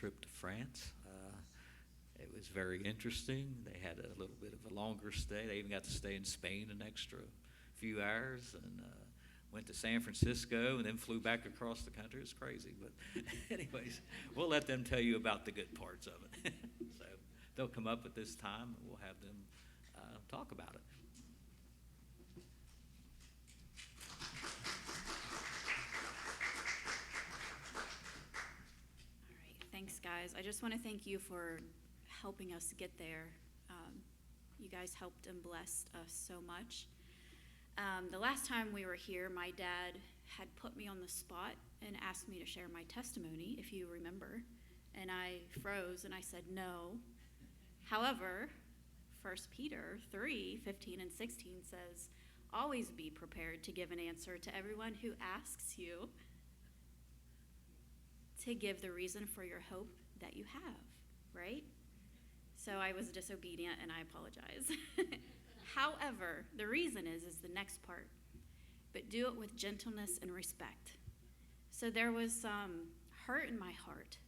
trip to France. It was very interesting. They had a little bit of a longer stay. They even got to stay in Spain an extra few hours, and went to San Francisco and then flew back across the country. It's crazy, but anyways, we'll let them tell you about the good parts of it. So they'll come up at this time, and we'll have them talk about it. All right, thanks, guys. I just want to thank you for helping us get there. You guys helped and blessed us so much. The last time we were here, my dad had put me on the spot and asked me to share my testimony, if you remember. And I froze and I said no. However, 1 Peter 3:15 and 16 says, always be prepared to give an answer to everyone who asks you to give the reason for your hope that you have, right? So I was disobedient and I apologize. However, the reason is the next part. But do it with gentleness and respect. So there was some hurt in my heart,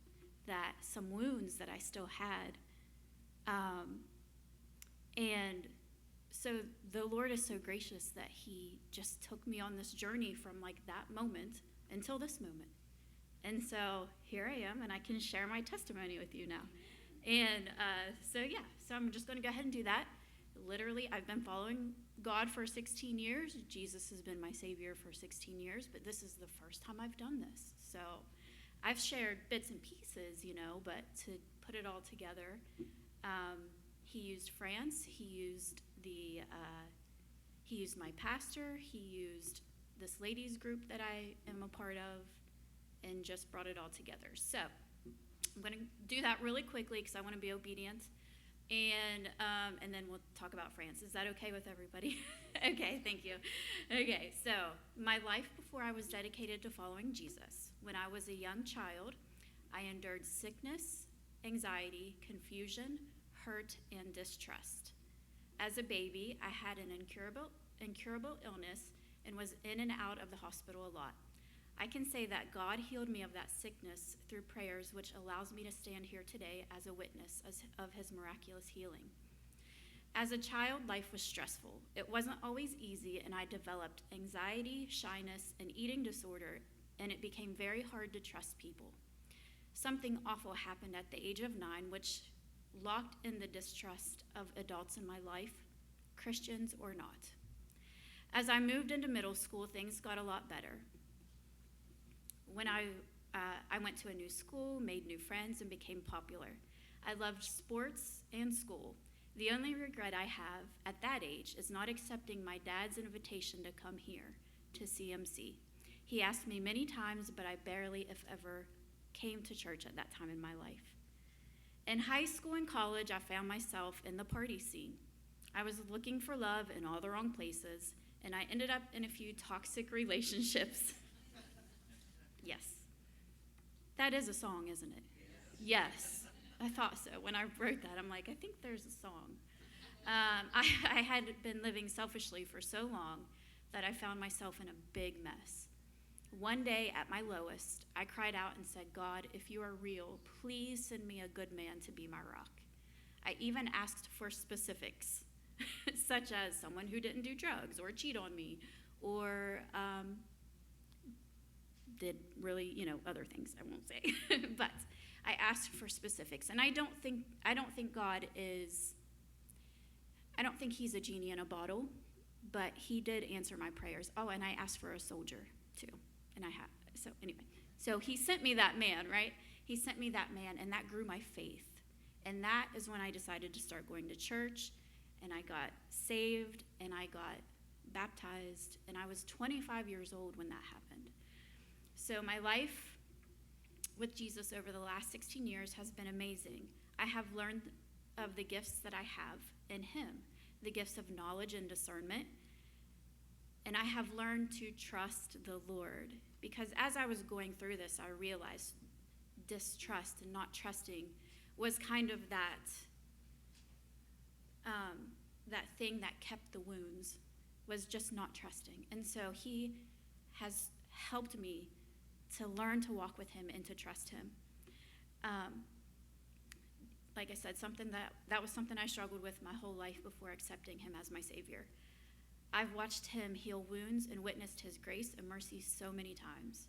that some wounds that I still had. And so the Lord is so gracious that he just took me on this journey from like that moment until this moment. And so here I am, and I can share my testimony with you now. And so I'm just going to go ahead and do that. Literally, I've been following God for 16 years. Jesus has been my Savior for 16 years, but this is the first time I've done this. So I've shared bits and pieces, but to put it all together, he used France. He used my pastor. He used this ladies group that I am a part of, and just brought it all together. So I'm going to do that really quickly because I want to be obedient, and then we'll talk about France. Is that okay with everybody? Okay, thank you. Okay, so my life before I was dedicated to following Jesus. When I was a young child, I endured sickness, anxiety, confusion, hurt, and distrust. As a baby, I had an incurable illness and was in and out of the hospital a lot. I can say that God healed me of that sickness through prayers, which allows me to stand here today as a witness of his miraculous healing. As a child, life was stressful. It wasn't always easy, and I developed anxiety, shyness, and eating disorder, and it became very hard to trust people. Something awful happened at the age of 9, which locked in the distrust of adults in my life, Christians or not. As I moved into middle school, things got a lot better. When I went to a new school, made new friends, and became popular. I loved sports and school. The only regret I have at that age is not accepting my dad's invitation to come here to CMC. He asked me many times, but I barely, if ever, came to church at that time in my life. In high school and college, I found myself in the party scene. I was looking for love in all the wrong places, and I ended up in a few toxic relationships. Yes. That is a song, isn't it? Yes. I thought so. When I wrote that, I'm like, I think there's a song. I had been living selfishly for so long that I found myself in a big mess. One day at my lowest, I cried out and said, God, if you are real, please send me a good man to be my rock. I even asked for specifics, such as someone who didn't do drugs or cheat on me or did really, other things I won't say. But I asked for specifics. And I don't think he's a genie in a bottle, but he did answer my prayers. Oh, and I asked for a soldier too. And I have. So anyway, so he sent me that man, right? He sent me that man, and that grew my faith. And that is when I decided to start going to church, and I got saved, and I got baptized, and I was 25 years old when that happened. So my life with Jesus over the last 16 years has been amazing. I have learned of the gifts that I have in him, the gifts of knowledge and discernment, and I have learned to trust the Lord, because as I was going through this, I realized distrust and not trusting was kind of that thing that kept the wounds, was just not trusting. And so he has helped me to learn to walk with him and to trust him. like I said, that was something I struggled with my whole life before accepting him as my Savior. I've watched him heal wounds and witnessed his grace and mercy so many times.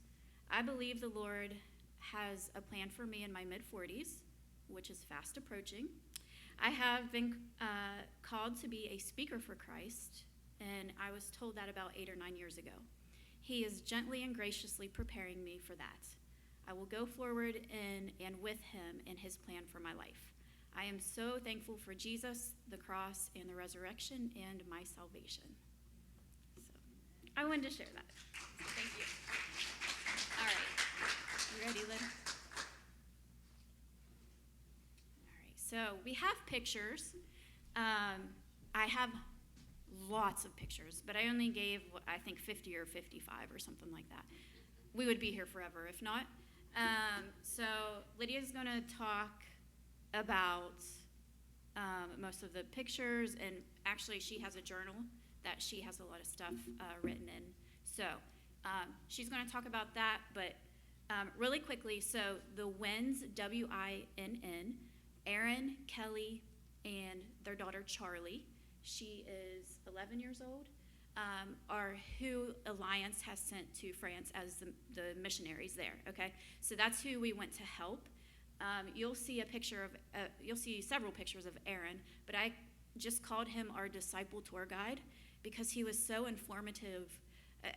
I believe the Lord has a plan for me in my mid-40s, which is fast approaching. I have been called to be a speaker for Christ, and I was told that about 8 or 9 years ago. He is gently and graciously preparing me for that. I will go forward in and with him in his plan for my life. I am so thankful for Jesus, the cross, and the resurrection, and my salvation. So I wanted to share that. Thank you. All right. You ready, Lynn? All right. So we have pictures. I have lots of pictures, but I only gave, I think, 50 or 55 or something like that. We would be here forever if not. So Lydia's going to talk about most of the pictures, and actually she has a journal that she has a lot of stuff written in. So she's going to talk about that, but really quickly, so the Wins, W-I-N-N, Aaron, Kelly, and their daughter Charlie, she is 11 years old, are who Alliance has sent to France as the missionaries there, okay? So that's who we went to help. You'll see several pictures of Aaron, but I just called him our disciple tour guide because he was so informative.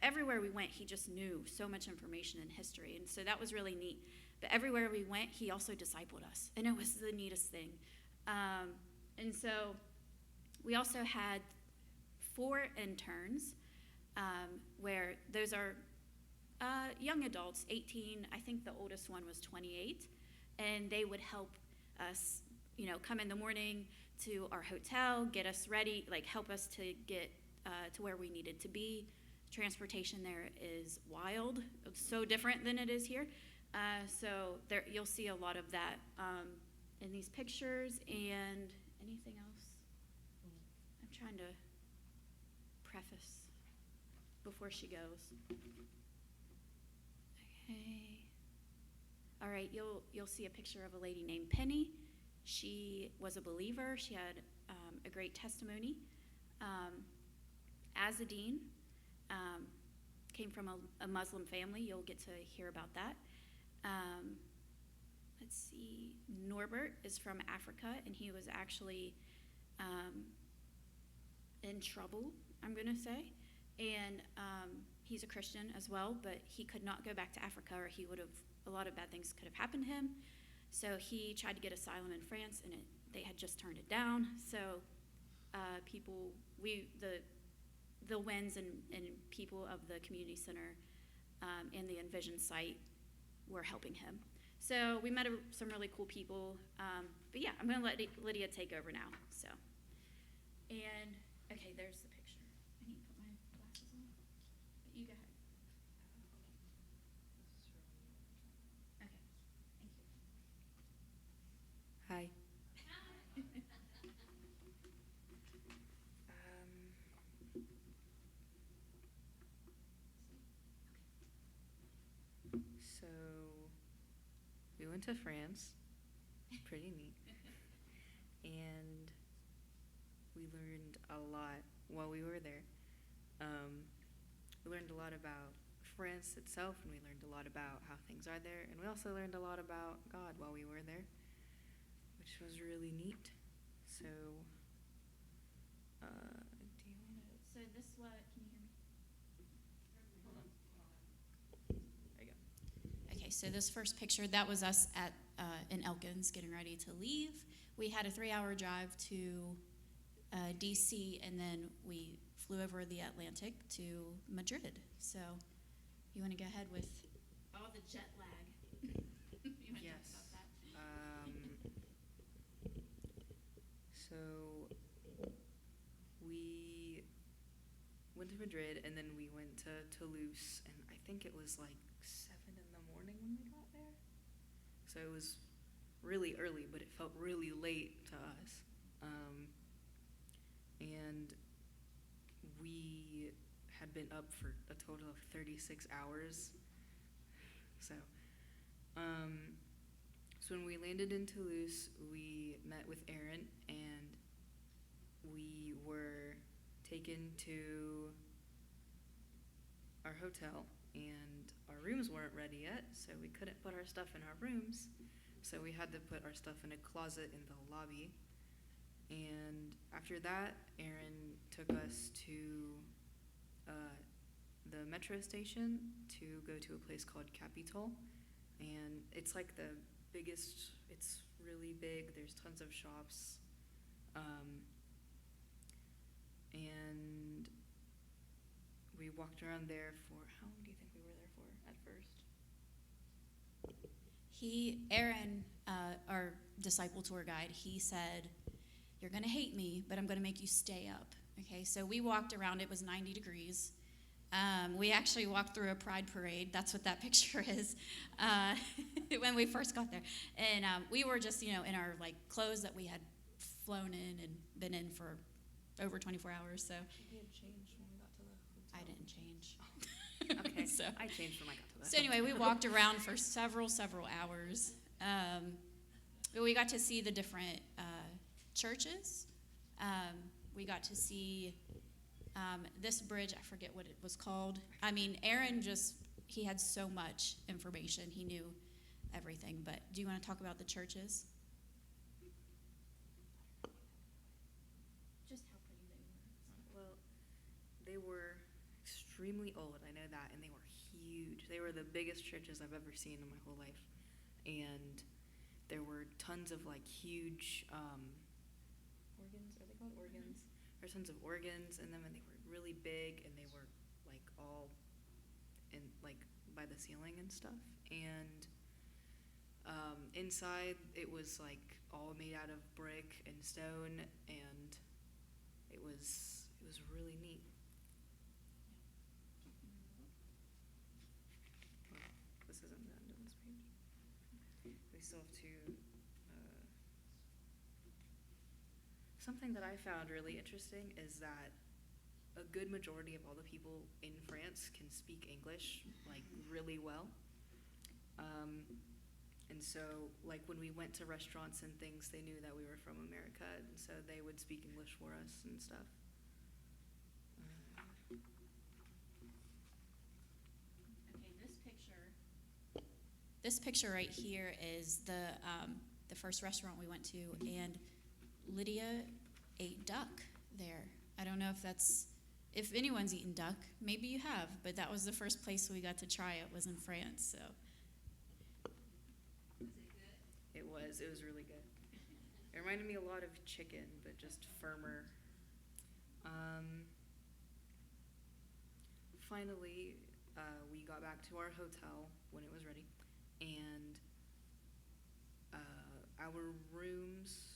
Everywhere we went, he just knew so much information and history, and so that was really neat. But everywhere we went, he also discipled us, and it was the neatest thing. And so we also had 4 interns, where those are young adults, 18. I think the oldest one was 28, and they would help us, come in the morning to our hotel, get us ready, like help us to get to where we needed to be. Transportation there is wild. It's so different than it is here. So there, you'll see a lot of that in these pictures. And anything else? I'm trying to preface before she goes. Okay. All right, you'll see a picture of a lady named Penny. She was a believer. She had a great testimony. Azadine came from a Muslim family. You'll get to hear about that. Let's see. Norbert is from Africa, and he was actually in trouble, I'm going to say. And he's a Christian as well, but he could not go back to Africa, or a lot of bad things could have happened to him. So he tried to get asylum in France, and they had just turned it down. So the Wins and people of the community center and the Envision site were helping him. So we met some really cool people. But yeah, I'm going to let Lydia take over now. So, and okay, there's the picture. I need to put my glasses on. But you go ahead. Okay, thank you. Hi. So we went to France, pretty neat, and we learned a lot while we were there. We learned a lot about France itself, and we learned a lot about how things are there, and we also learned a lot about God while we were there, which was really neat. So, do you want to? So this one, can you hear me? There you go. Okay, so this first picture, that was us in Elkins getting ready to leave. We had a 3-hour drive to DC, and then we flew over the Atlantic to Madrid. So you want to go ahead with all the jet lag? You want to Yes. talk about that? So we went to Madrid, and then we went to Toulouse, and I think it was like 7 in the morning when we got there. So it was really early, but it felt really late to us. And we had been up for a total of 36 hours. So So when we landed in Toulouse, we met with Aaron, and we were taken to our hotel, and our rooms weren't ready yet, so we couldn't put our stuff in our rooms. So we had to put our stuff in a closet in the lobby. And after that, Aaron took us to the metro station to go to a place called Capitol. And it's like the biggest, it's really big. There's tons of shops. And we walked around there for, how long do you think we were there for at first? Aaron, our disciple tour guide, he said, "You're going to hate me, but I'm going to make you stay up." Okay, so we walked around. It was 90 degrees. We actually walked through a pride parade. That's what that picture is when we first got there. And we were just, in our clothes that we had flown in and been in for over 24 hours. So We had changed when we got to the I hotel. didn't change. Okay, So- I changed when I got to the So anyway, we walked around for several hours. We got to see the different churches. We got to see this bridge. I forget what it was called. I mean, Aaron he had so much information. He knew everything. But do you want to talk about the churches? Just how pretty they were. Well, they were extremely old, I know that, and they were huge. They were the biggest churches I've ever seen in my whole life. And there were tons of huge organs, are they called organs? There's tons of organs in them, and they were really big, and they were all in by the ceiling and stuff. And inside it was all made out of brick and stone, and it was really neat. Well, this isn't the end of this page. We still have to. Something that I found really interesting is that a good majority of all the people in France can speak English really well. And so when we went to restaurants and things, they knew that we were from America, and so they would speak English for us and stuff. Okay, this picture right here is the first restaurant we went to, and Lydia ate duck there. I don't know if anyone's eaten duck. Maybe you have, but that was the first place we got to try it, was in France. So It was really good. It reminded me a lot of chicken, but just firmer. Finally, we got back to our hotel when it was ready, and our rooms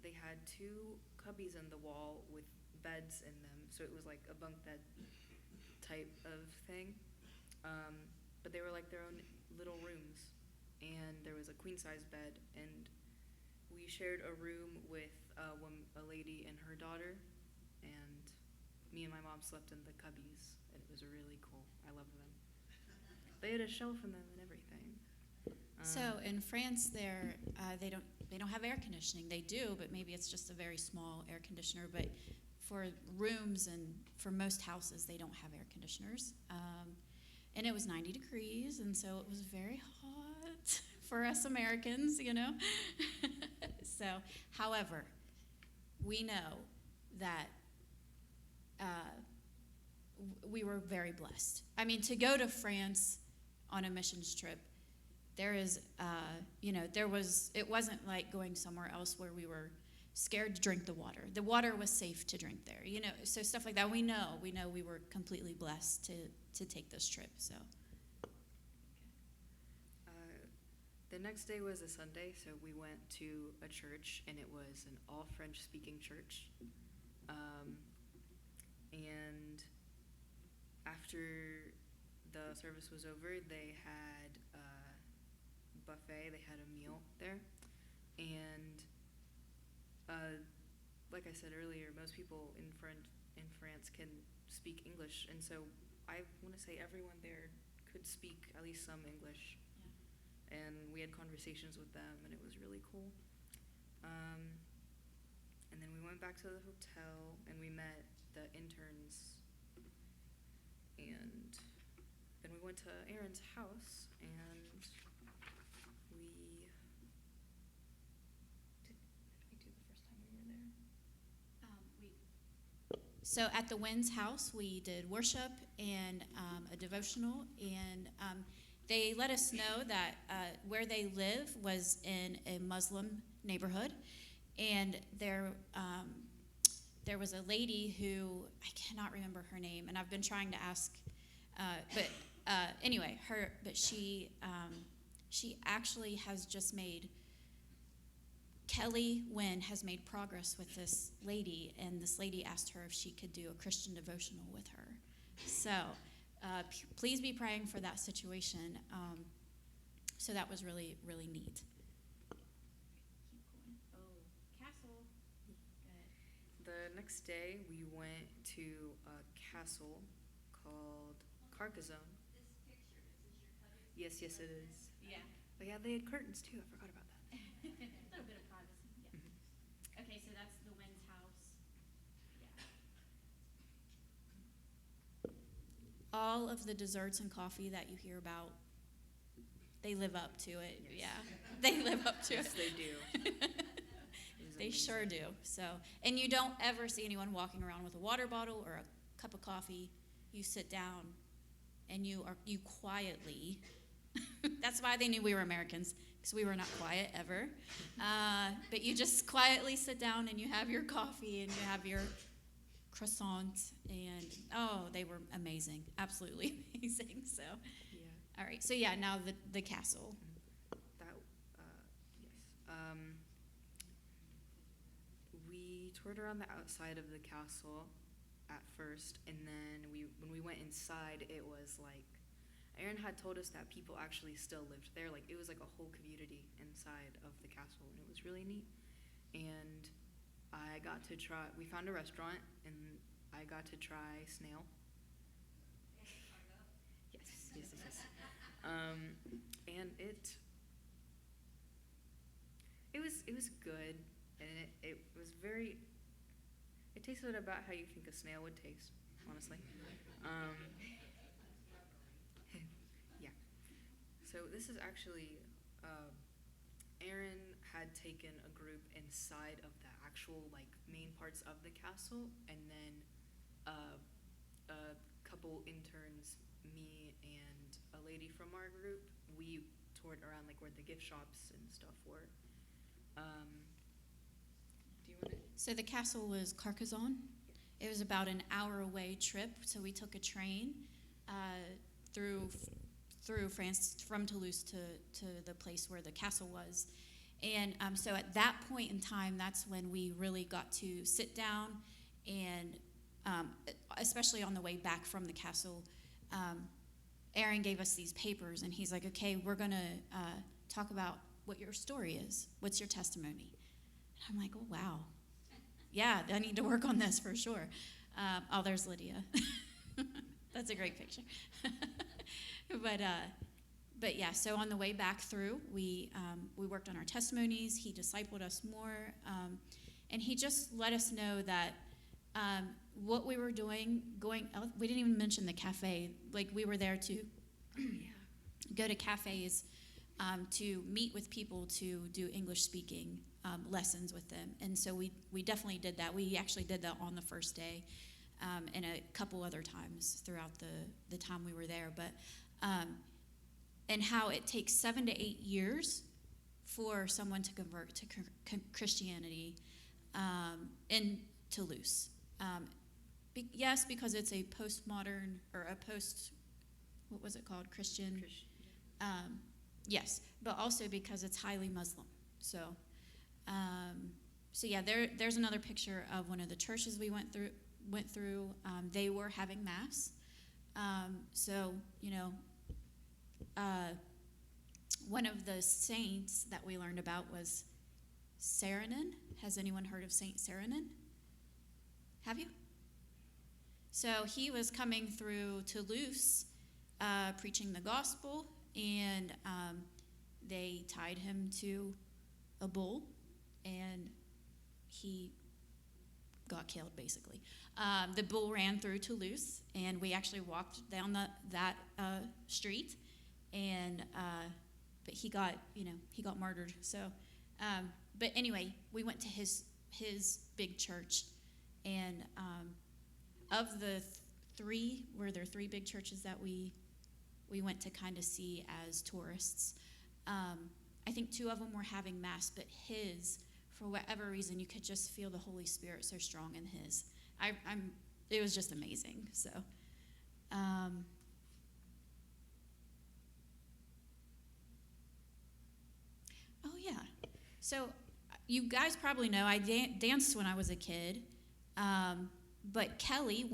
they had two cubbies in the wall with beds in them, so it was like a bunk bed type of thing, but they were their own little rooms, and there was a queen size bed, and we shared a room with a lady and her daughter, and me and my mom slept in the cubbies, and it was really cool. I loved them. They had a shelf in them and everything. So in France, they don't have air conditioning. They do, but maybe it's just a very small air conditioner. But for rooms and for most houses, they don't have air conditioners. And it was 90 degrees, and so it was very hot for us Americans, So, however, we know that we were very blessed. I mean, to go to France on a missions trip, it wasn't like going somewhere else where we were scared to drink the water. The water was safe to drink there, so stuff like that. We know we were completely blessed to take this trip, so. The next day was a Sunday, so we went to a church, and it was an all French-speaking church. And after the service was over, they had buffet. They had a meal there, and like I said earlier, most people in France can speak English, and so I want to say everyone there could speak at least some English. and we had conversations with them, and it was really cool. And then we went back to the hotel, and we met the interns, and then we went to Aaron's house, and we what did we do the first time we were there? So at the Wynn's house, we did worship and a devotional, and they let us know that where they live was in a Muslim neighborhood, and there was a lady who, I cannot remember her name, and I've been trying to ask, but she actually has just made, Kelly Wynn has made progress with this lady, and this lady asked her if she could do a Christian devotional with her. So please be praying for that situation. So that was really, really neat. Keep going. Oh, castle. The next day, we went to a castle called Carcassonne. Yes, it is. Yeah. Oh yeah, they had curtains too. I forgot about that. A little bit of privacy. Yeah. Okay, so that's the Wynn's house. Yeah. All of the desserts and coffee that you hear about, they live up to it. Yes. Yeah, they live up to Yes, it. they do. They sure do. So, and you don't ever see anyone walking around with a water bottle or a cup of coffee. You sit down, and you quietly. That's why they knew we were Americans, because we were not quiet ever. But you just quietly sit down, and you have your coffee, and you have your croissant, and they were amazing, absolutely amazing. So, Yeah. all right. So yeah, now the castle. That, yes. We toured around the outside of the castle at first, and then when we went inside, it was like, Aaron had told us that people actually still lived there. Like, it was like a whole community inside of the castle, and it was really neat. And I got to try, we found a restaurant, and I got to try snail. Yes. And it was good, and it was very, it tasted about how you think a snail would taste, honestly. Yeah. So this is actually, Aaron had taken a group inside of the actual like main parts of the castle, and then a couple interns, me and a lady from our group, we toured around like where the gift shops and stuff were. Do you want to? So the castle was Carcassonne. It was about an hour away trip, so we took a train through France, from Toulouse to the place where the castle was. And so at that point in time, that's when we really got to sit down, and especially on the way back from the castle, Aaron gave us these papers, and he's like, okay, we're going to talk about what your story is. What's your testimony? And I'm like, oh, wow. Yeah, I need to work on this for sure. There's Lydia. That's a great picture. But yeah, so on the way back through, we worked on our testimonies. He discipled us more, and he just let us know that what we were doing, we didn't even mention the cafe. Like, we were there to go to cafes, to meet with people, to do English speaking lessons with them. And so we definitely did that. We actually did that on the first day, and a couple other times throughout the time we were there. But and how it takes 7 to 8 years for someone to convert to Christianity in Toulouse. Yes, because it's a postmodern, or a what was it called? Christian. Yes, but also because it's highly Muslim. So yeah, there's another picture of one of the churches we went through. They were having mass. So, one of the saints that we learned about was Saarinen. Has anyone heard of Saint Saarinen? Have you? So he was coming through Toulouse, preaching the gospel, and they tied him to a bull, and he got killed, basically. The bull ran through Toulouse, and we actually walked down that street, and but he got martyred. So, but anyway, we went to his big church, and of the three, were there three big churches that we went to kind of see as tourists. I think two of them were having mass, but his, for whatever reason, you could just feel the Holy Spirit so strong in his. It was just amazing. So, oh yeah. So you guys probably know I danced when I was a kid, but Kelly,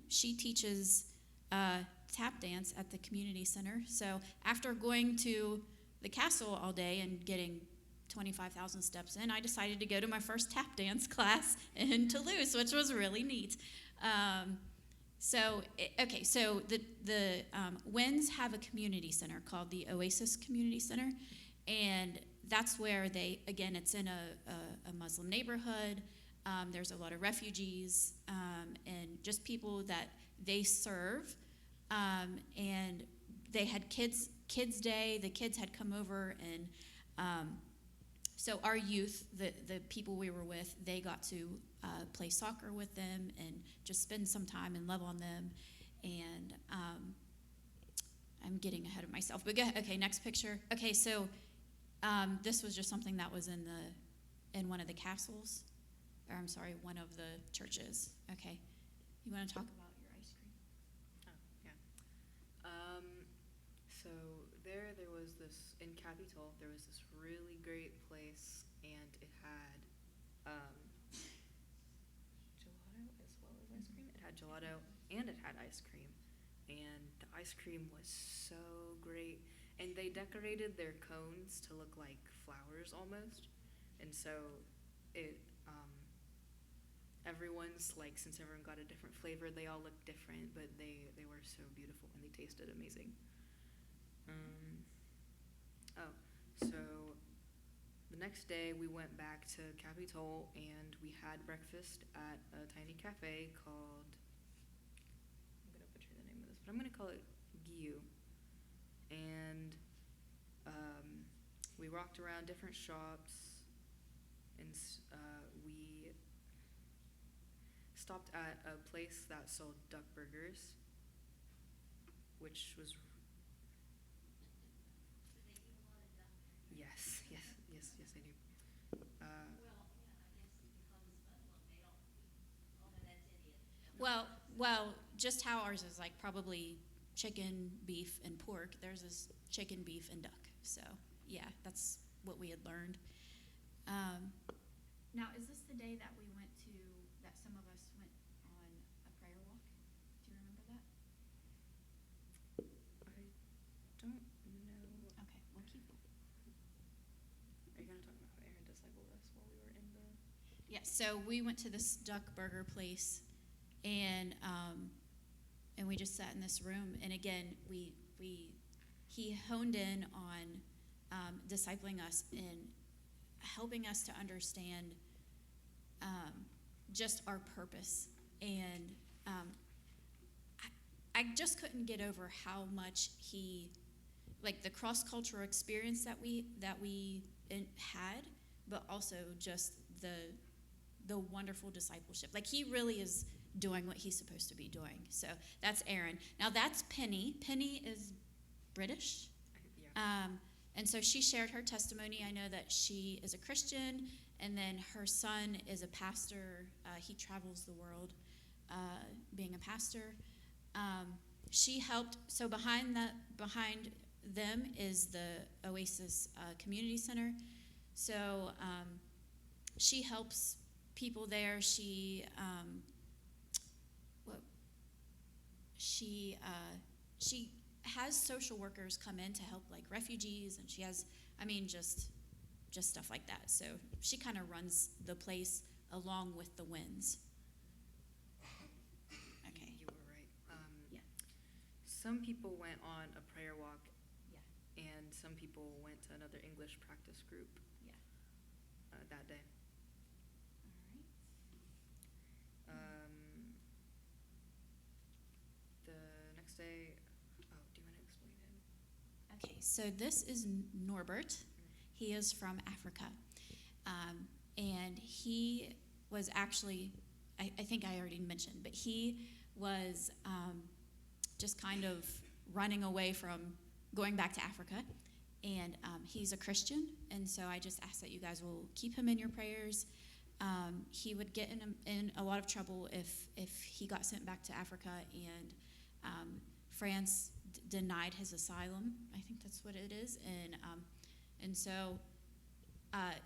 she teaches tap dance at the community center. So after going to the castle all day and getting 25,000 steps in, I decided to go to my first tap dance class in Toulouse, which was really neat. So the Winds have a community center called the Oasis Community Center, and that's where it's in a Muslim neighborhood. There's a lot of refugees and just people that they serve. And they had kids day. The kids had come over, and so our youth, the people we were with, they got to play soccer with them and just spend some time and love on them. And I'm getting ahead of myself, but okay, next picture. Okay, so this was just something that was in one of the castles, or I'm sorry, one of the churches. Okay, you want to talk about your ice cream? Oh, yeah. So there was this, in Capitol, there was this really great place, and it had gelato as well as ice cream. It had gelato and it had ice cream, and the ice cream was so great. And they decorated their cones to look like flowers almost, and so it everyone's like, since everyone got a different flavor, they all looked different, but they were so beautiful and they tasted amazing. So the next day we went back to Capitol and we had breakfast at a tiny cafe called, I'm gonna butcher the name of this, but I'm gonna call it Guillou. And we walked around different shops, and we stopped at a place that sold duck burgers, which was yes, they do. Well, just how ours is like probably chicken, beef, and pork. Theirs is chicken, beef, and duck. So yeah, that's what we had learned. Now, is this the day that some of us went on a prayer walk? Do you remember that? I don't know. Okay, we'll keep it. Are you gonna talk about how Aaron discipled us while we were in the? Yeah, so we went to this duck burger place, and we just sat in this room, and again, he honed in on discipling us and helping us to understand just our purpose. And I just couldn't get over how much like the cross-cultural experience that we had, but also just the wonderful discipleship. Like, he really is doing what he's supposed to be doing. So that's Aaron. Now that's Penny. Penny is British. Yeah. And so she shared her testimony. I know that she is a Christian, and then her son is a pastor. He travels the world being a pastor. She helped. So behind them is the Oasis Community Center. So she helps people there. She has social workers come in to help, like, refugees, and she has, just stuff like that. So she kind of runs the place along with the Winds. Okay. You were right. Yeah. Some people went on a prayer walk. Yeah. and some people went to another English practice group Yeah. that day. All right. The next day, oh, do you want to explain him? Okay, so this is Norbert. He is from Africa. And he was actually, I think I already mentioned, but he was just kind of running away from going back to Africa. And he's a Christian, and so I just ask that you guys will keep him in your prayers. He would get in a lot of trouble if he got sent back to Africa, and France denied his asylum. I think that's what it is, and so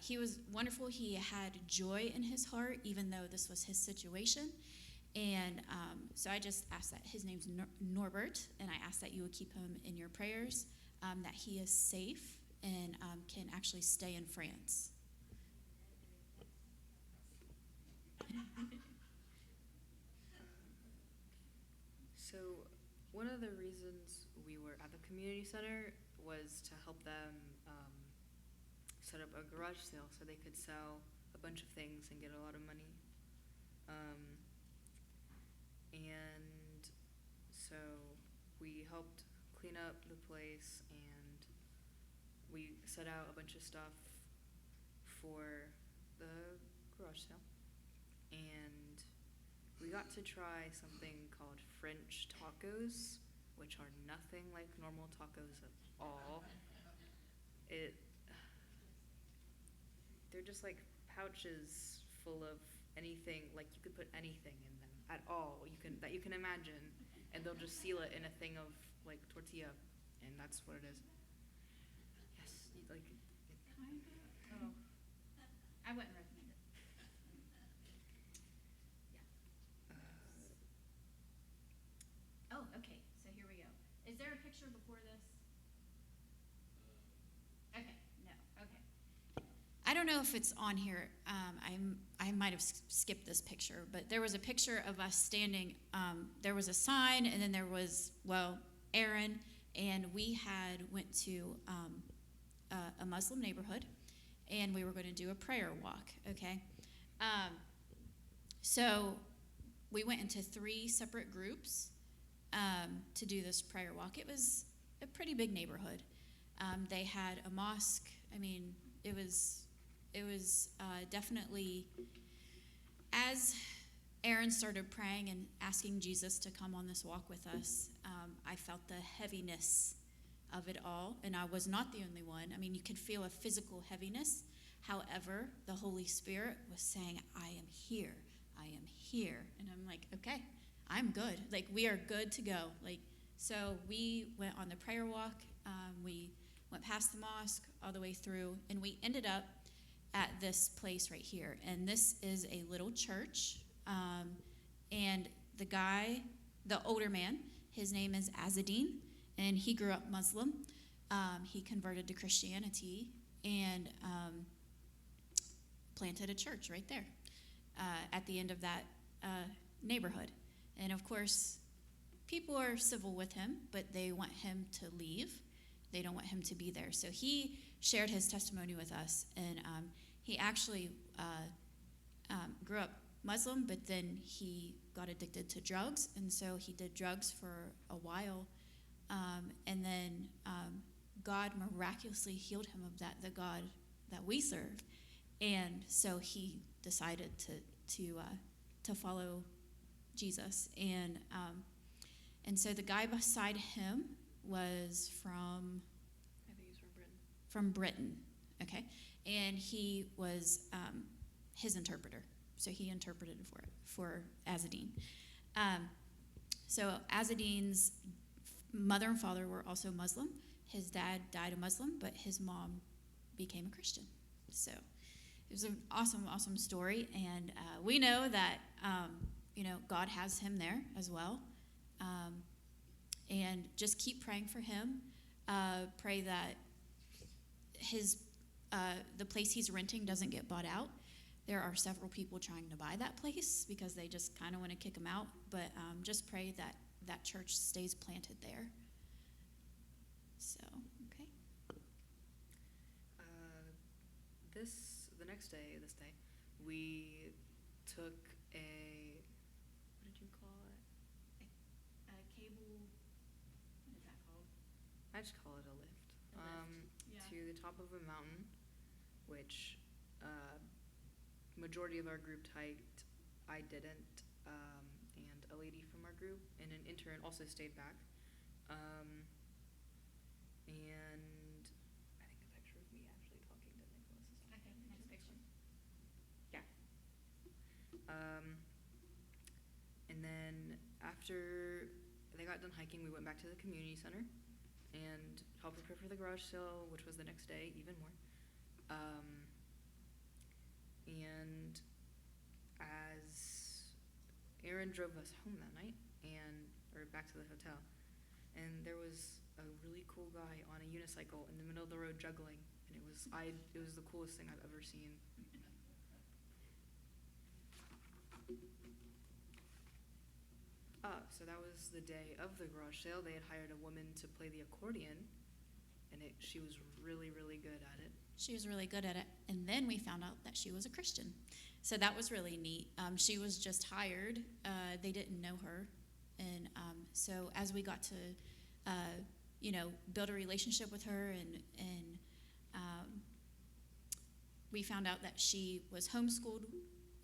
he was wonderful. He had joy in his heart, even though this was his situation. And so I just ask that his name's Norbert, and I ask that you would keep him in your prayers, that he is safe and can actually stay in France. So one of the reasons we were at the community center was to help them set up a garage sale so they could sell a bunch of things and get a lot of money. And so we helped clean up the place, and we set out a bunch of stuff for the garage sale. And we got to try something called French tacos, which are nothing like normal tacos at all. They're just like pouches full of anything, like you could put anything in them at all that you can imagine, and they'll just seal it in a thing of like tortilla, and that's what it is. Yes, like it. Kind of. Oh. I wouldn't recommend it. Oh, okay. So here we go. Is there a picture before this? Okay. No. Okay. I don't know if it's on here. I might have skipped this picture, but there was a picture of us standing. There was a sign, and then there was, Aaron, and we had went to a Muslim neighborhood, and we were going to do a prayer walk. Okay. So we went into 3 separate groups to do this prayer walk. It was a pretty big neighborhood. They had a mosque. I mean, it was definitely, as Aaron started praying and asking Jesus to come on this walk with us, I felt the heaviness of it all, and I was not the only one. I mean, you could feel a physical heaviness. However, the Holy Spirit was saying, I am here. I am here. And I'm like, okay, I'm good. Like, we are good to go. Like, so we went on the prayer walk. We went past the mosque all the way through, and we ended up at this place right here. And this is a little church. And the older man, his name is Azzedine, and he grew up Muslim. He converted to Christianity and planted a church right there at the end of that neighborhood. And of course, people are civil with him, but they want him to leave. They don't want him to be there. So he shared his testimony with us, and he actually grew up Muslim, but then he got addicted to drugs, and so he did drugs for a while, and then God miraculously healed him of that, the God that we serve, and so he decided to follow Jesus, and so the guy beside him was from, I think he's from Britain. From Britain, okay, and he was his interpreter, so he interpreted for Azzedine. So Azzedine's mother and father were also Muslim. His dad died a Muslim, but his mom became a Christian. So it was an awesome, awesome story, and we know that God has him there as well. And just keep praying for him. Pray that the place he's renting doesn't get bought out. There are several people trying to buy that place because they just kind of want to kick him out. But just pray that that church stays planted there. So, okay. the next day, we took what did you call it? Cable, what is that called? I just call it a lift. A lift, yeah. To the top of a mountain, which majority of our group hiked. I didn't, and a lady from our group and an intern also stayed back. And I think a picture of me actually talking to Nicholas is on Okay, next picture. Yeah. And then after they got done hiking, we went back to the community center and helped prepare for the garage sale, which was the next day, even more. And as Aaron drove us home that night or back to the hotel, and there was a really cool guy on a unicycle in the middle of the road juggling, and it was the coolest thing I've ever seen. So that was the day of the garage sale. They had hired a woman to play the accordion, and she was really, really good at it. She was really good at it, and then we found out that she was a Christian. So that was really neat. She was just hired. They didn't know her. And so as we got to, build a relationship with her, and we found out that she was homeschooled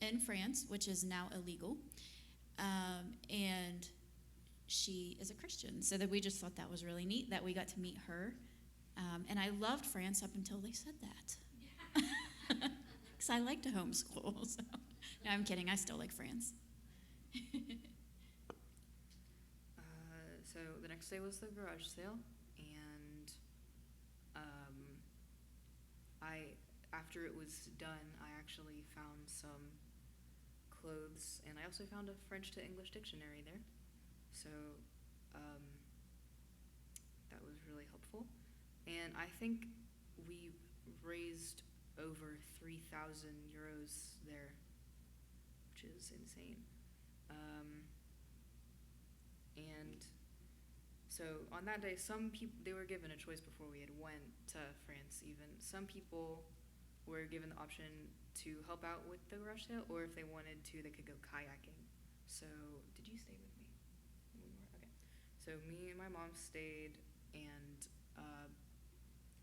in France, which is now illegal. And she is a Christian. So that we just thought that was really neat that we got to meet her. And I loved France up until they said that. Because I like to homeschool. So. No, I'm kidding. I still like France. So the next day was the garage sale, and after it was done, I actually found some clothes, and I also found a French to English dictionary there. So that was really helpful. And I think we raised over 3,000 euros there, which is insane. And so on that day, some people, they were given a choice before we had went to France even. Some people were given the option to help out with the garage sale, or if they wanted to, they could go kayaking. So, did you stay with me? Okay. So me and my mom stayed, and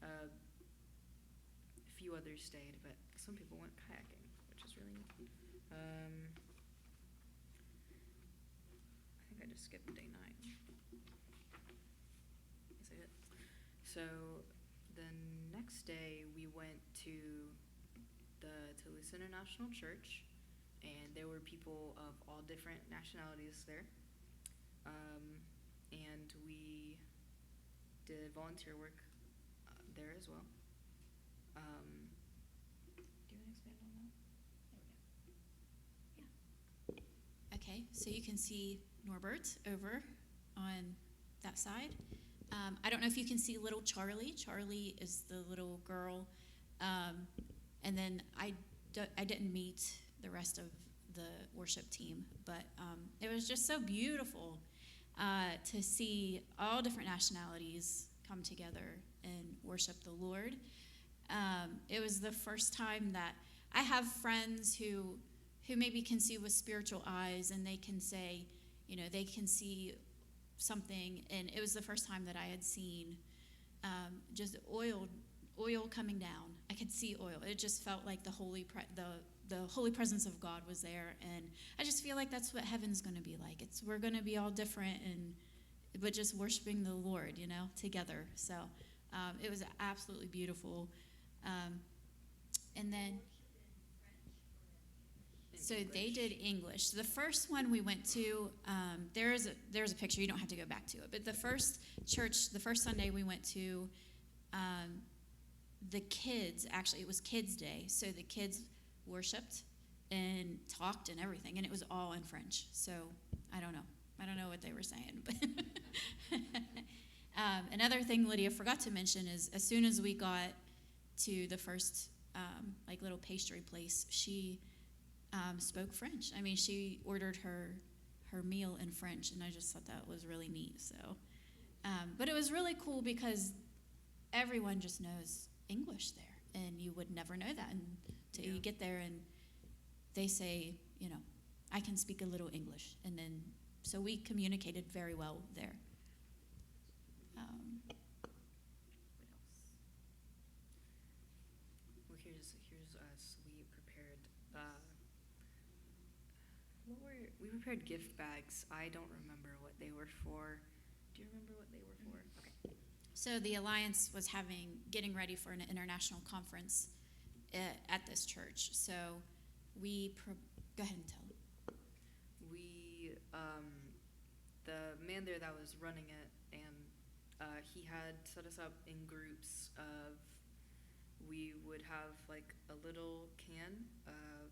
a few others stayed, but some people went kayaking, which is really neat. I think I just skipped day 9. Is it? So the next day we went to the Toulouse International Church, and there were people of all different nationalities there. And we did volunteer work there as well. Do you want to expand on that? There we go. Yeah. Okay, so you can see Norbert over on that side. I don't know if you can see little Charlie. Charlie is the little girl. And then I didn't meet the rest of the worship team, but it was just so beautiful to see all different nationalities come together and worship the Lord. It was the first time that I have friends who maybe can see with spiritual eyes, and they can say, they can see something, and it was the first time that I had seen just oil coming down. I could see oil. It just felt like the holy presence of God was there, and I just feel like that's what heaven's going to be like. We're going to be all different, but just worshiping the Lord, together. So it was absolutely beautiful. And then, so they did English. The first one we went to, there's a picture. You don't have to go back to it. But the first church, the first Sunday we went to, the kids, actually it was Kids Day, so the kids worshiped and talked and everything, and it was all in French. So I don't know what they were saying. But another thing Lydia forgot to mention is as soon as we got to the first little pastry place, she spoke French. I mean, she ordered her meal in French, and I just thought that was really neat. So, but it was really cool because everyone just knows English there. and you would never know that until Yeah. you get there and they say, I can speak a little English. And then, so we communicated very well there. What else? Well, here's us. We prepared we prepared gift bags. I don't remember what they were for. Do you remember what they were for? Okay. So the Alliance was getting ready for an international conference at this church. So go ahead and tell them. We the man there that was running it, and he had set us up in groups of, we would have like a little can of,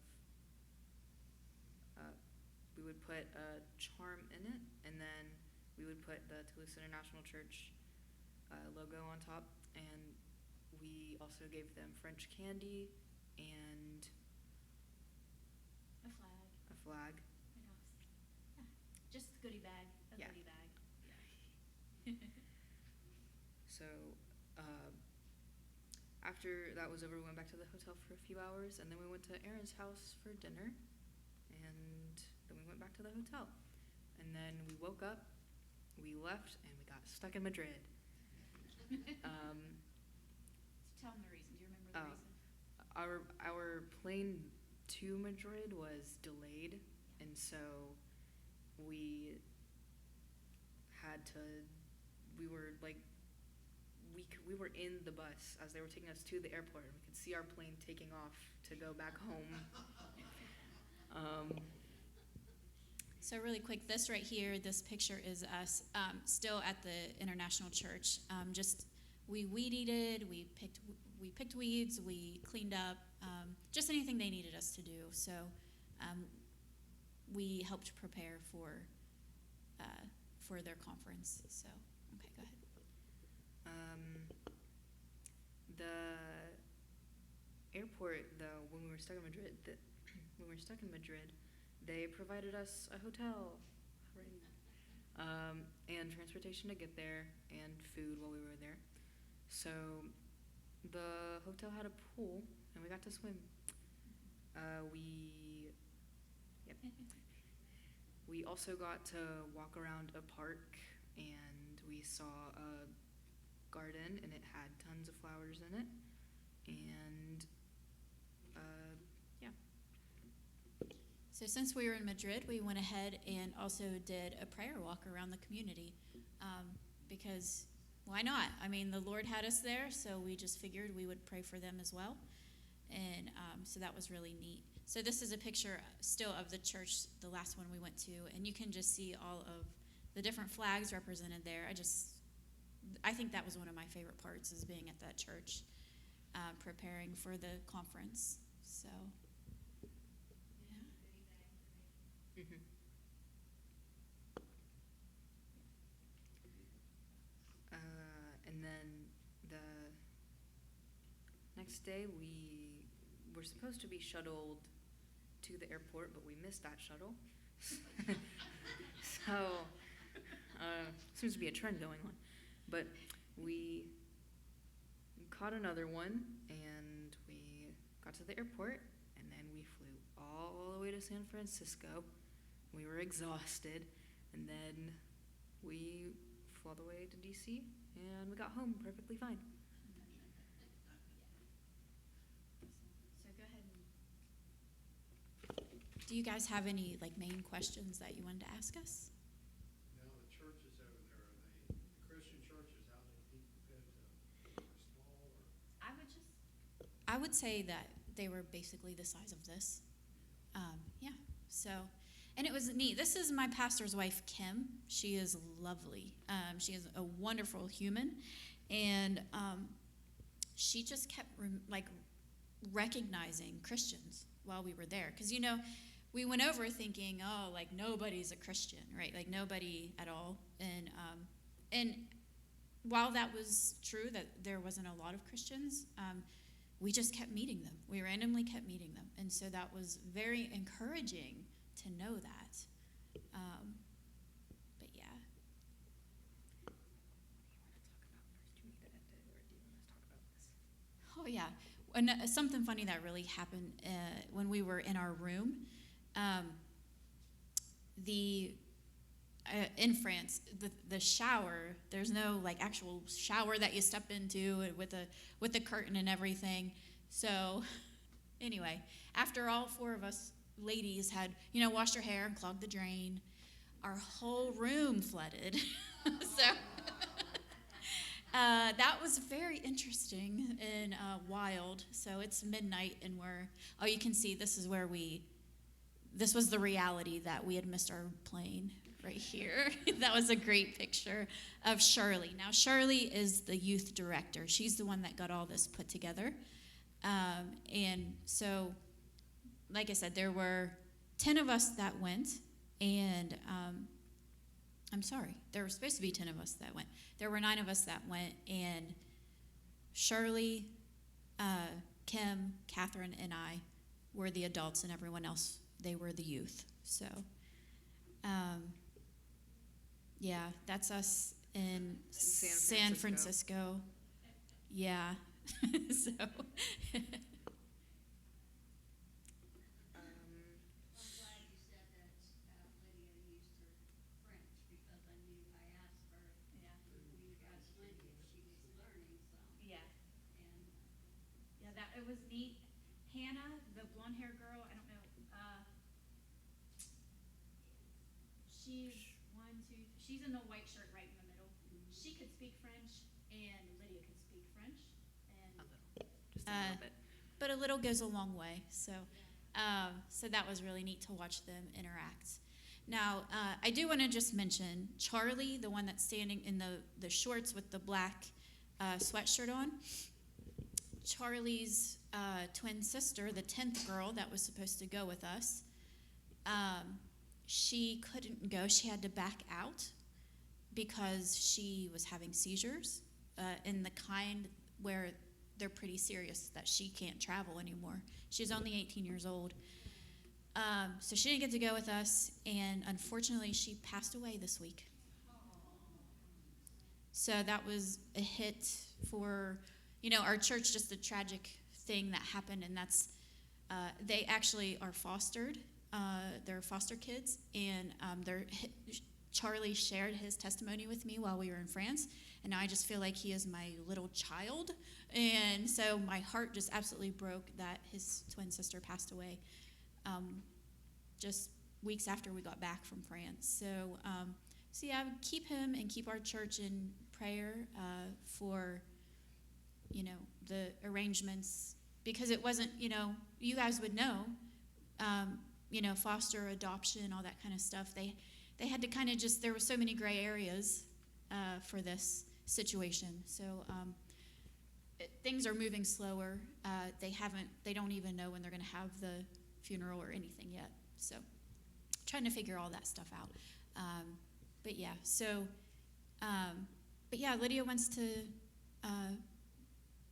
we would put a charm in it, and then we would put the Toulouse International Church logo on top, and we also gave them French candy and A flag. a flag. What else? Yeah, just a goodie bag. Yeah. Goodie bag. So after that was over, we went back to the hotel for a few hours, and then we went to Aaron's house for dinner, and then we went back to the hotel. And then we woke up, we left, and we got stuck in Madrid. Tell them the reason. Do you remember the reason? Our plane to Madrid was delayed, and so we were like, we were in the bus as they were taking us to the airport, and we could see our plane taking off to go back home. So really quick, this right here, this picture is us still at the International Church. We weed eated, we picked weeds, we cleaned up, just anything they needed us to do. So we helped prepare for their conference. So okay, go ahead. The airport, though, when we were stuck in Madrid, they provided us a hotel, and transportation to get there, and food while we were there. So the hotel had a pool, and we got to swim. We also got to walk around a park, and we saw a garden, and it had tons of flowers in it, and So since we were in Madrid, we went ahead and also did a prayer walk around the community because why not? I mean, the Lord had us there, so we just figured we would pray for them as well. And so that was really neat. So this is a picture still of the church, the last one we went to, and you can just see all of the different flags represented there. I think that was one of my favorite parts, is being at that church, preparing for the conference. So, yeah. Mm-hmm. And then the next day, we were supposed to be shuttled to the airport, but we missed that shuttle. So, seems to be a trend going on. But we caught another one, and we got to the airport, and then we flew all the way to San Francisco. We were exhausted, and then we flew all the way to DC, and we got home perfectly fine. So go ahead. Do you guys have any main questions that you wanted to ask us? Now, the churches over there, are they Christian churches? How many people go to them? Are they small or? I would say that they were basically the size of this. Yeah. So, and it was neat. This is my pastor's wife, Kim. She is lovely. She is a wonderful human, and she just kept recognizing Christians while we were there, because we went over thinking, oh, nobody's a Christian, right? Nobody at all. And while that was true, that there wasn't a lot of Christians, we just kept meeting them. We randomly kept meeting them. And so that was very encouraging to know that. But yeah. What do you want to talk about first? Do you need to end it, or do you want to talk about this? Oh, yeah. something funny that really happened when we were in our room. The in France, the shower, there's no like actual shower that you step into with a curtain and everything. So anyway, after all four of us ladies had, washed our hair and clogged the drain, our whole room flooded. So that was very interesting and wild. So it's midnight and you can see this was the reality that we had missed our plane right here. That was a great picture of Shirley. Now, Shirley is the youth director. She's the one that got all this put together. And so, like I said, there were 10 of us that went, and I'm sorry, there were supposed to be 10 of us that went. There were 9 of us that went, and Shirley, Kim, Catherine, and I were the adults, and everyone else, they were the youth. So, yeah, that's us in San Francisco. Yeah. So. I'm glad you said that Lydia used her French, because I asked her when you guys went if she was learning some. Yeah. And Yeah, it was neat. Hannah, the blonde hair girl, I don't know. She's in the white shirt right in the middle. She could speak French, and Lydia could speak French. And Just a little bit. but a little goes a long way. So, so that was really neat to watch them interact. Now, I do want to just mention Charlie, the one that's standing in the shorts with the black sweatshirt on. Charlie's twin sister, the 10th girl that was supposed to go with us, she couldn't go. She had to back out because she was having seizures, in the kind where they're pretty serious, that she can't travel anymore. She's only 18 years old. So she didn't get to go with us, and unfortunately she passed away this week. So that was a hit for, our church, just a tragic thing that happened, and that's, they actually are fostered. They're foster kids, and Charlie shared his testimony with me while we were in France, and now I just feel like he is my little child, and so my heart just absolutely broke that his twin sister passed away just weeks after we got back from France. So, I would keep him and keep our church in prayer for, the arrangements, because it wasn't, you guys would know, foster, adoption, all that kind of stuff. They had to kind of there were so many gray areas for this situation. So things are moving slower. They don't even know when they're going to have the funeral or anything yet. So trying to figure all that stuff out. But yeah, Lydia wants to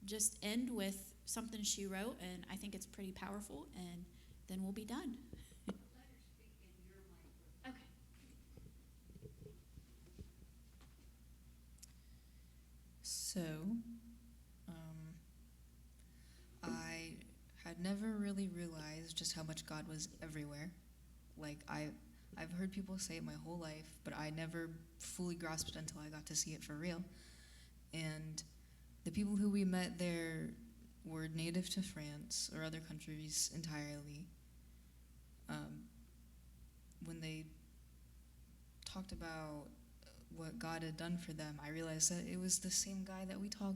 just end with something she wrote, and I think it's pretty powerful, and then we'll be done. let her speak in your language. Okay. So, I had never really realized just how much God was everywhere. Like, I've heard people say it my whole life, but I never fully grasped it until I got to see it for real. And the people who we met there were native to France or other countries entirely. When they talked about what God had done for them, I realized that it was the same guy that we talk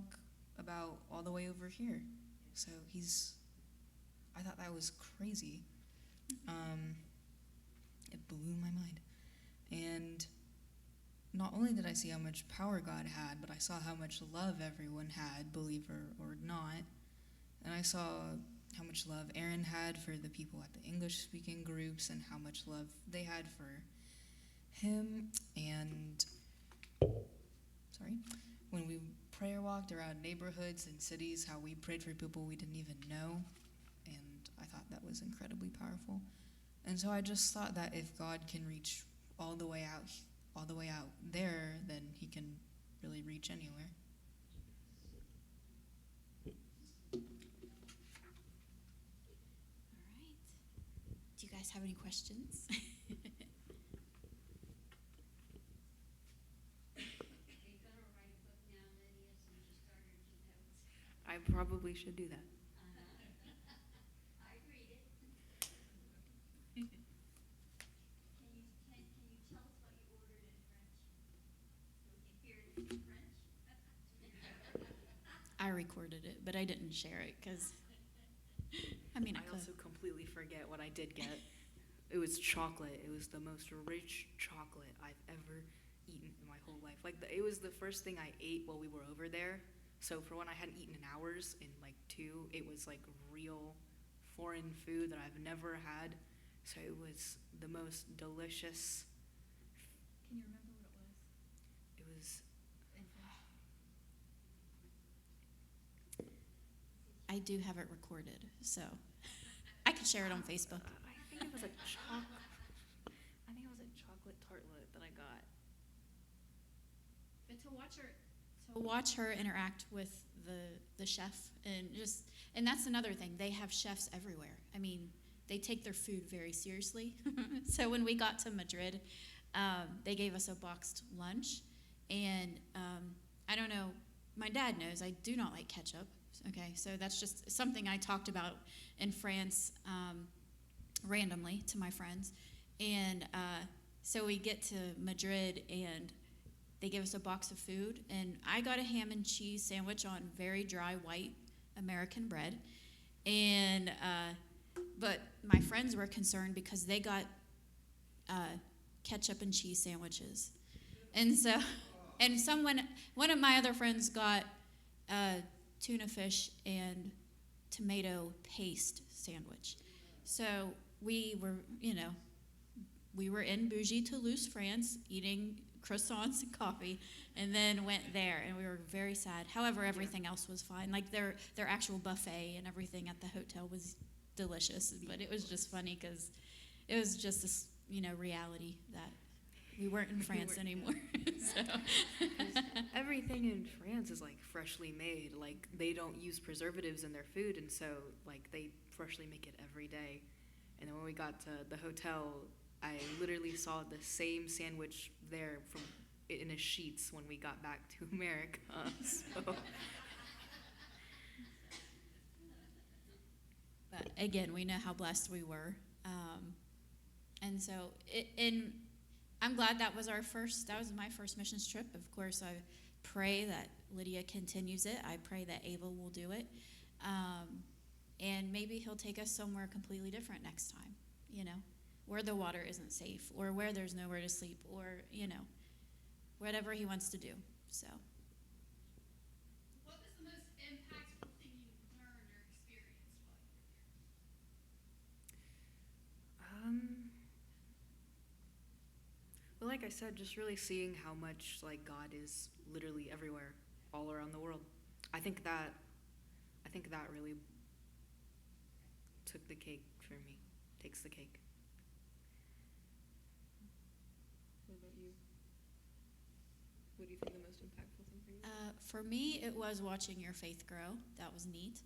about all the way over here. So I thought that was crazy. It blew my mind. And not only did I see how much power God had, but I saw how much love everyone had, believer or not. And I saw how much love Aaron had for the people at the English-speaking groups, and how much love they had for him. And, when we prayer walked around neighborhoods and cities, how we prayed for people we didn't even know. And I thought that was incredibly powerful. And so I just thought that if God can reach all the way out there, then he can really reach anywhere. guys have any questions? Are you gonna write a book now, Lydia, since you started your notes? I probably should do that. I'd read it. Can you tell us what you ordered in French? So we can hear it in French? I recorded it, but I didn't share it because, I mean, I I also could. completely forget what I did get. It was chocolate. It was the most rich chocolate I've ever eaten in my whole life. Like, it was the first thing I ate while we were over there. So for when I hadn't eaten in hours, in like 2, it was like real foreign food that I've never had. So it was the most delicious. Can you remember what it was? It was. I do have it recorded, so I can share it on Facebook. I think it was a chocolate tartlet that I got. But to watch her interact with the chef and that's another thing. They have chefs everywhere. I mean, they take their food very seriously. So when we got to Madrid, they gave us a boxed lunch, and I don't know. My dad knows I do not like ketchup. Okay, so that's just something I talked about in France randomly to my friends, and so we get to Madrid and they give us a box of food, and I got a ham and cheese sandwich on very dry white American bread, and but my friends were concerned because they got ketchup and cheese sandwiches, and so one of my other friends got tuna fish and tomato paste sandwich. So we were in bougie Toulouse, France, eating croissants and coffee, and then went there, and we were very sad. However, everything else was fine. Like their actual buffet and everything at the hotel was delicious, but it was just funny because it was just this, reality that we weren't in France anymore. So. Everything in France is like freshly made. Like they don't use preservatives in their food, and so like they freshly make it every day. And then when we got to the hotel, I literally saw the same sandwich there in a sheets when we got back to America. So. But again, we know how blessed we were, and so I'm glad that was my first missions trip. Of course, I pray that Lydia continues it. I pray that Ava will do it. And maybe he'll take us somewhere completely different next time, where the water isn't safe or where there's nowhere to sleep or, whatever he wants to do. So. What was the most impactful thing you learned or experienced while you were there? Well, like I said, just really seeing how much like God is literally everywhere, all around the world. I think that really took the cake for me. Takes the cake. What about you? What do you think the most impactful thing for you? For me, it was watching your faith grow. That was neat.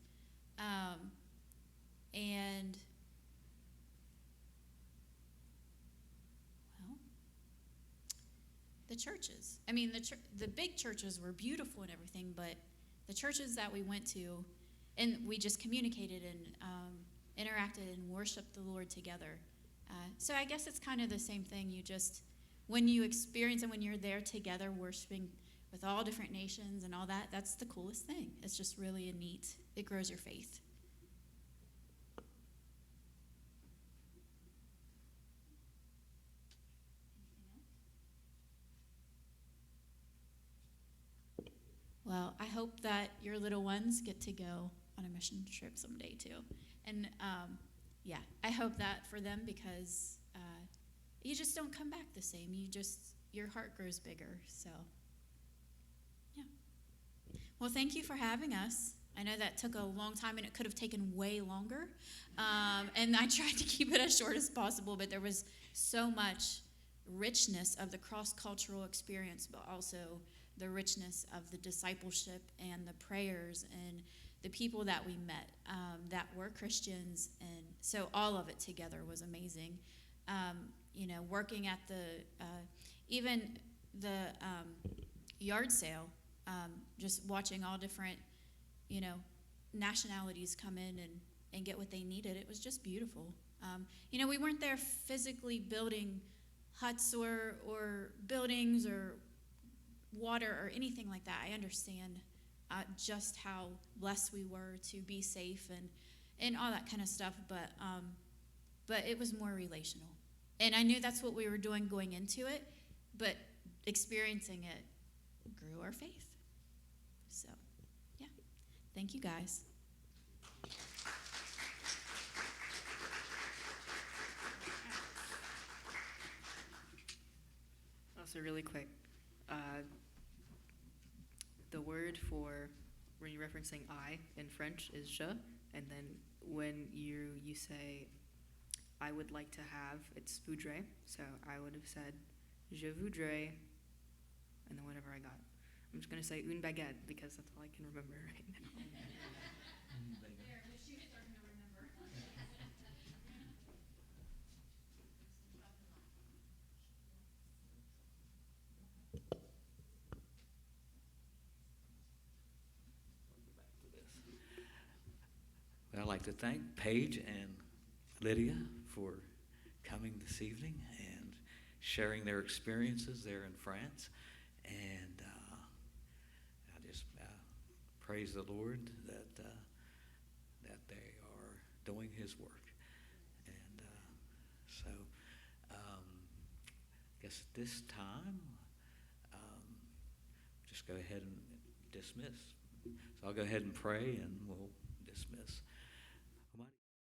And the churches. I mean, the big churches were beautiful and everything, but the churches that we went to, and we just communicated and interacted and worshiped the Lord together. So I guess it's kind of the same thing. When you experience and when you're there together worshiping with all different nations and all that, that's the coolest thing. It's just really it grows your faith. Well, I hope that your little ones get to go on a mission trip someday too. And I hope that for them because you just don't come back the same. Your heart grows bigger. So, yeah. Well, thank you for having us. I know that took a long time and it could have taken way longer. And I tried to keep it as short as possible, but there was so much richness of the cross-cultural experience, but also the richness of the discipleship and the prayers and the people that we met that were Christians, and so all of it together was amazing. Working at even the yard sale, just watching all different, nationalities come in and get what they needed. It was just beautiful. We weren't there physically building huts or buildings or water or anything like that. I understand just how blessed we were to be safe and all that kind of stuff, but it was more relational. And I knew that's what we were doing going into it, but experiencing it grew our faith. So, yeah. Thank you, guys. Also, really quick, the word for when you're referencing I in French is je, and then when you say I would like to have, it's voudrais. So I would have said je voudrais, and then whatever I got. I'm just gonna say une baguette because that's all I can remember right now. There, the students are gonna remember. Well, I'd like to thank Paige and Lydia for coming this evening and sharing their experiences there in France. And I just praise the Lord that they are doing His work. And so I guess at this time, just go ahead and dismiss. So I'll go ahead and pray and we'll dismiss.